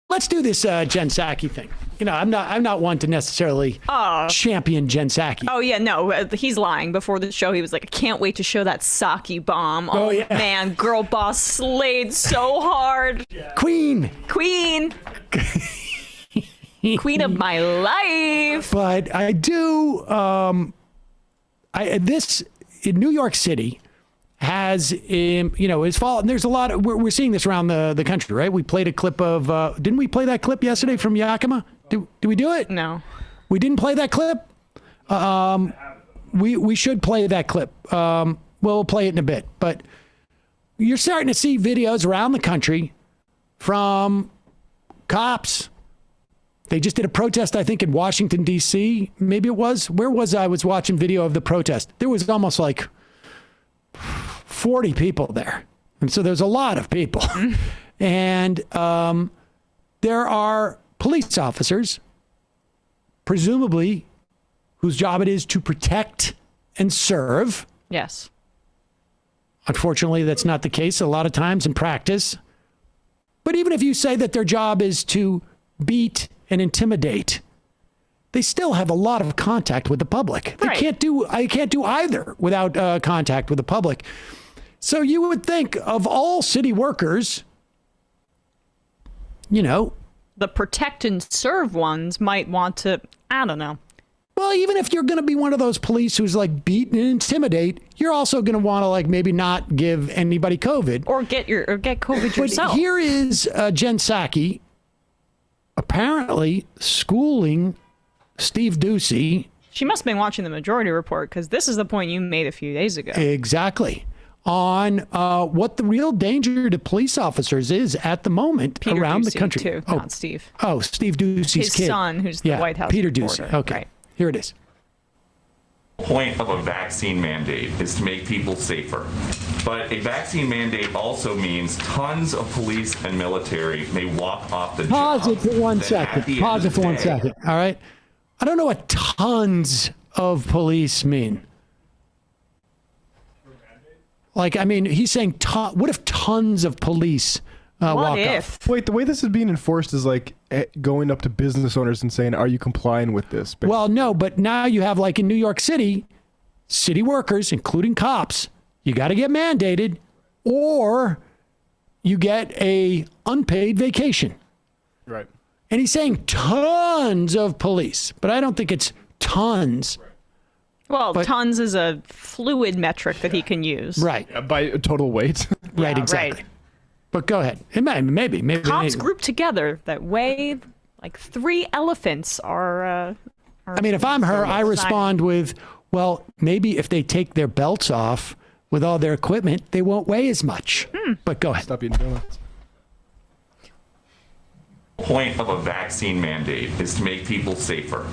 Let's do this Jen Psaki thing. You know, I'm not one to necessarily champion Jen Psaki. Oh yeah, no, he's lying. Before the show, he was like, "I can't wait to show that Psaki bomb." Oh yeah, man, girl boss slayed so hard. Yeah. Queen of my life. But I do. This in New York City has, his fault. And there's a lot of, we're seeing this around the country, right? We played a clip of, didn't we play that clip yesterday from Yakima? Did we do it? No. We didn't play that clip? We should play that clip. We'll play it in a bit. But you're starting to see videos around the country from cops. They just did a protest, I think, in Washington, D.C. Maybe it was. Where was I? I was watching video of the protest. There was almost like 40 people there. And so there's a lot of people. And there are police officers, presumably, whose job it is to protect and serve. Yes. Unfortunately, that's not the case a lot of times in practice. But even if you say that their job is to beat and intimidate, they still have a lot of contact with the public. They can't do either without contact with the public. So you would think of all city workers, the protect and serve ones might want to, I don't know. Well, even if you're going to be one of those police who's like beat and intimidate, you're also going to want to like maybe not give anybody COVID or get COVID yourself. But here is Jen Psaki apparently schooling Steve Doocy. She must have been watching the Majority Report, because this is the point you made a few days ago. Exactly. On what the real danger to police officers is at the moment Peter around Doocy the country. Too, not Steve. Oh, Steve Doocy's kid. His son, who's the White House Peter reporter. Doocy. Okay, right. Here it is. The point of a vaccine mandate is to make people safer. But a vaccine mandate also means tons of police and military may walk off the job. Pause it for 1 second. Pause it for 1 second. All right. I don't know what tons of police mean. Like, I mean, he's saying, what if tons of police walk off? Wait, the way this is being enforced is like going up to business owners and saying, are you complying with this? Basically. Well, no, but now you have, like in New York City, city workers, including cops, you got to get mandated or you get a unpaid vacation. Right. And he's saying tons of police, but I don't think it's tons. Well, tons is a fluid metric that he can use. Right. By total weight. Right, exactly. Right. But go ahead. Maybe. Cops grouped together that weigh like 3 elephants are I mean, if I'm her, I respond with, well, maybe if they take their belts off with all their equipment, they won't weigh as much. But go ahead. Stop eating donuts. The point of a vaccine mandate is to make people safer.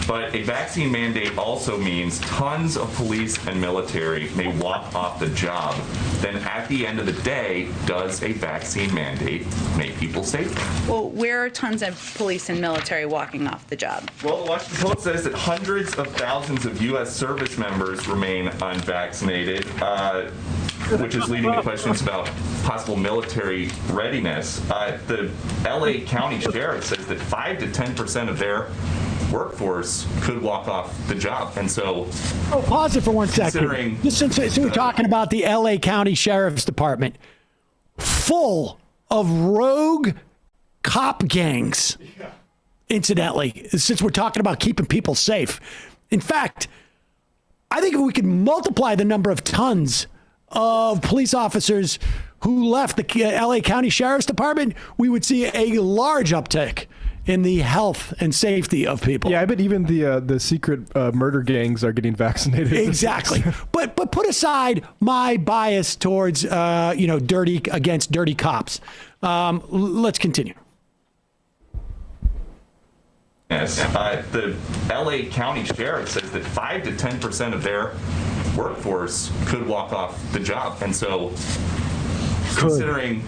But a vaccine mandate also means tons of police and military may walk off the job. Then at the end of the day, does a vaccine mandate make people safer? Well, where are tons of police and military walking off the job? Well, the Washington Post says that hundreds of thousands of U.S. service members remain unvaccinated, which is leading to questions about possible military readiness. The L.A. County Sheriff says that 5 to 10% of their workforce could walk off the job. And so... Oh, pause it for 1 second. Just since we're talking about the L.A. County Sheriff's Department, full of rogue cop gangs, incidentally, since we're talking about keeping people safe. In fact, I think if we could multiply the number of tons of police officers who left the L.A. County Sheriff's Department, we would see a large uptick in the health and safety of people. Yeah, I bet even the secret murder gangs are getting vaccinated. Exactly. but put aside my bias towards dirty cops. Let's continue. Yes, the L.A. County Sheriff says that 5 to 10% of their workforce could walk off the job, and so considering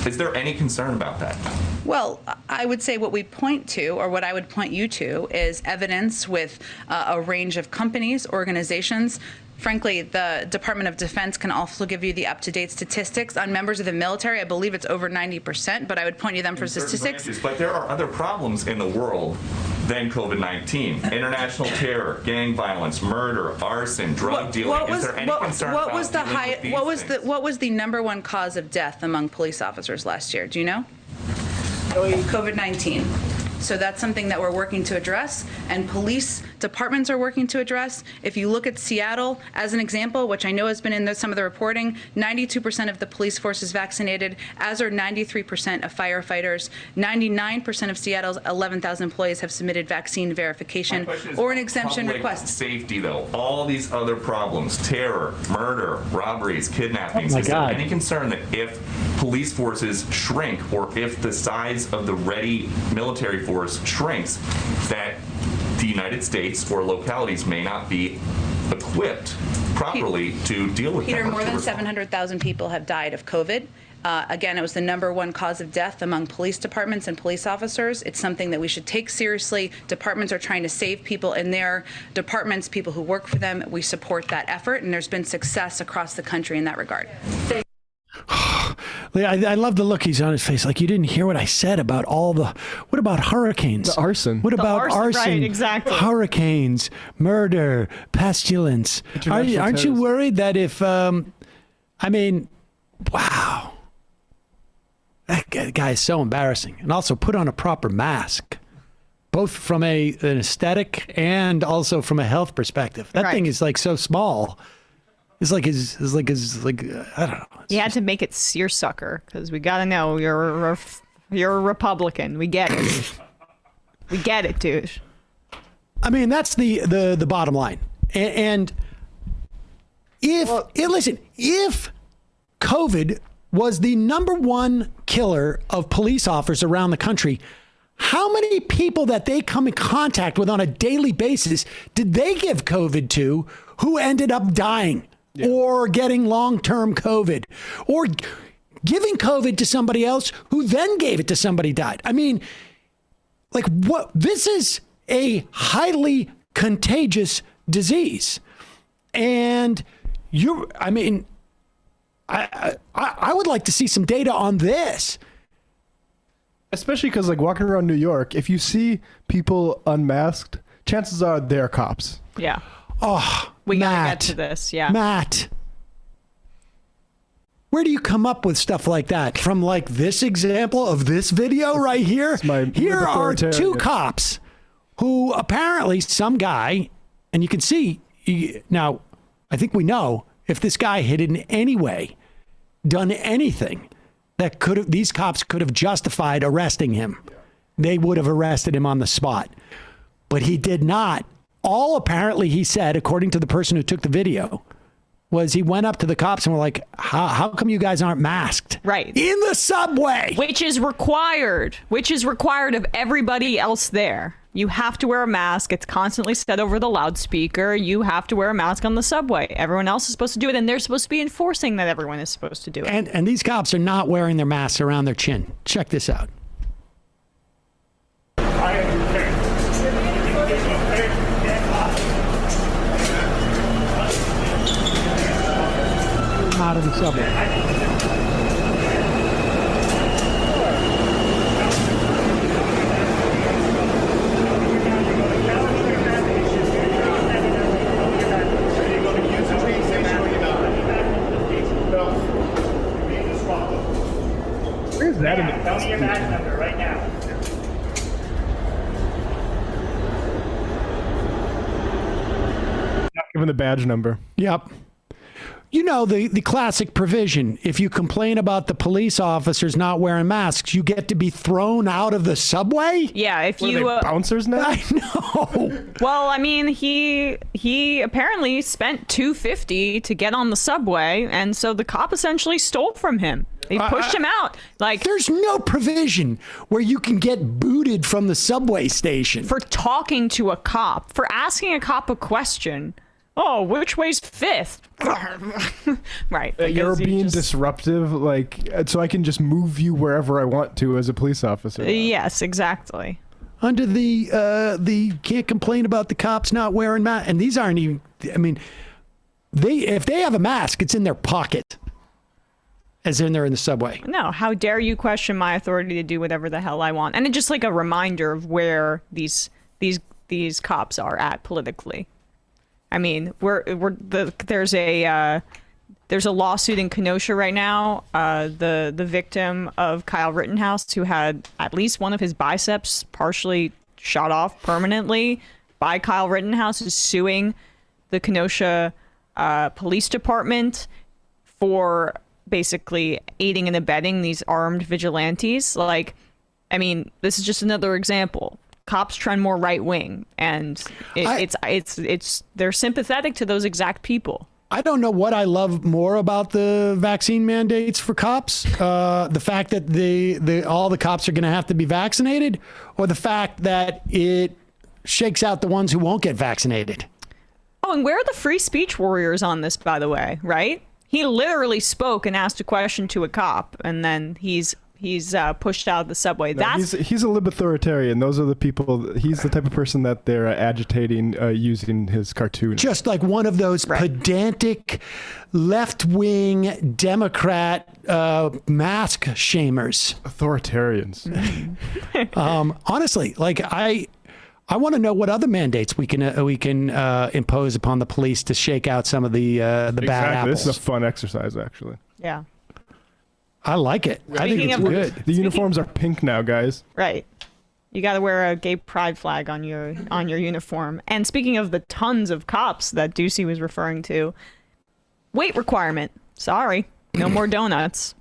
is there any concern about that? Well, I would say what we point to, or what I would point you to, is evidence with a range of companies, organizations frankly, the Department of Defense can also give you the up-to-date statistics on members of the military. I believe it's over 90%, but I would point you them for statistics. Branches, but there are other problems in the world than COVID-19. International terror, gang violence, murder, arson, drug dealing. Is there any concern about dealing with these things? What was the #1 cause of death among police officers last year? Do you know? COVID-19. So that's something that we're working to address, and police departments are working to address. If you look at Seattle as an example, which I know has been in some of the reporting, 92% of the police force is vaccinated, as are 93% of firefighters. 99% of Seattle's 11,000 employees have submitted vaccine verification or an exemption request. Safety, though, all these other problems, terror, murder, robberies, kidnappings. Is there any concern that if police forces shrink, or if the size of the ready military force shrinks, that the United States or localities may not be equipped properly to deal with Peter, them? more than 700,000 people have died of COVID. Again, it was the #1 cause of death among police departments and police officers. It's something that we should take seriously. Departments are trying to save people in their departments, people who work for them. We support that effort, and there's been success across the country in that regard. I love the look he's on his face. Like, you didn't hear what I said about what about hurricanes? The arson. What about arson? Right, exactly. Hurricanes, murder, pestilence. Aren't you worried that if, wow. That guy is so embarrassing. And also put on a proper mask, both from an aesthetic and also from a health perspective. That thing is like so small. It's like I don't know. You had to make it seersucker because we got to know you're a Republican. We get it. We get it, dude. I mean, that's the bottom line. And if COVID was the #1 killer of police officers around the country, how many people that they come in contact with on a daily basis did they give COVID to who ended up dying? Yeah. Or getting long-term COVID, or giving COVID to somebody else who then gave it to somebody died. I mean, like, what? This is a highly contagious disease, and I would like to see some data on this. Especially because, like, walking around New York, if you see people unmasked, chances are they're cops. Yeah. Oh, we gotta get to this. Yeah. Matt, where do you come up with stuff like that? From like this example of this video right here? Here are 2 cops who apparently some guy, and you can see, now I think we know if this guy had in any way done anything that these cops could have justified arresting him. They would have arrested him on the spot, but he did not. All apparently he said, according to the person who took the video, was he went up to the cops and were like, how come you guys aren't masked? Right. In the subway. Which is required of everybody else there. You have to wear a mask. It's constantly said over the loudspeaker. You have to wear a mask on the subway. Everyone else is supposed to do it, and they're supposed to be enforcing that everyone is supposed to do it. And these cops are not wearing their masks around their chin. Check this out. Out of the subway. Where's that in the Tell me your badge number right now. Not given the badge number. Yep. You know, the classic provision. If you complain about the police officers not wearing masks, you get to be thrown out of the subway? Yeah, if Were you they bouncers now? I know. Well, I mean, he apparently spent $250 to get on the subway, and so the cop essentially stole from him. He pushed him out. Like, there's no provision where you can get booted from the subway station for talking to a cop, for asking a cop a question. Oh, which way's 5th? Right. You're being disruptive, like, so I can just move you wherever I want to as a police officer. Yes, exactly. Under the can't complain about the cops not wearing masks. And these aren't even, I mean, if they have a mask, it's in their pocket as in they're in the subway. No, how dare you question my authority to do whatever the hell I want? And it's just like a reminder of where these cops are at politically. I mean, there's a lawsuit in Kenosha right now. The victim of Kyle Rittenhouse, who had at least one of his biceps partially shot off permanently by Kyle Rittenhouse, is suing the Kenosha police department for basically aiding and abetting these armed vigilantes. Like, I mean, this is just another example. Cops trend more right wing, and they're sympathetic to those exact people. I don't know what I love more about the vaccine mandates for cops. The fact that all the cops are going to have to be vaccinated, or the fact that it shakes out the ones who won't get vaccinated. Oh, and where are the free speech warriors on this, by the way, right? He literally spoke and asked a question to a cop, and then he's pushed out of the subway. No, he's a libertarian. Those are the people. He's the type of person that they're agitating using his cartoon. Just like one of those pedantic left-wing Democrat mask shamers. Authoritarians. Honestly, like I want to know what other mandates we can impose upon the police to shake out some of the bad apples. This is a fun exercise, actually. Yeah. I like it. I think it's good. The uniforms are pink now, guys. Right. You got to wear a gay pride flag on your uniform. And speaking of the tons of cops that Doocy was referring to, weight requirement. Sorry, no more donuts.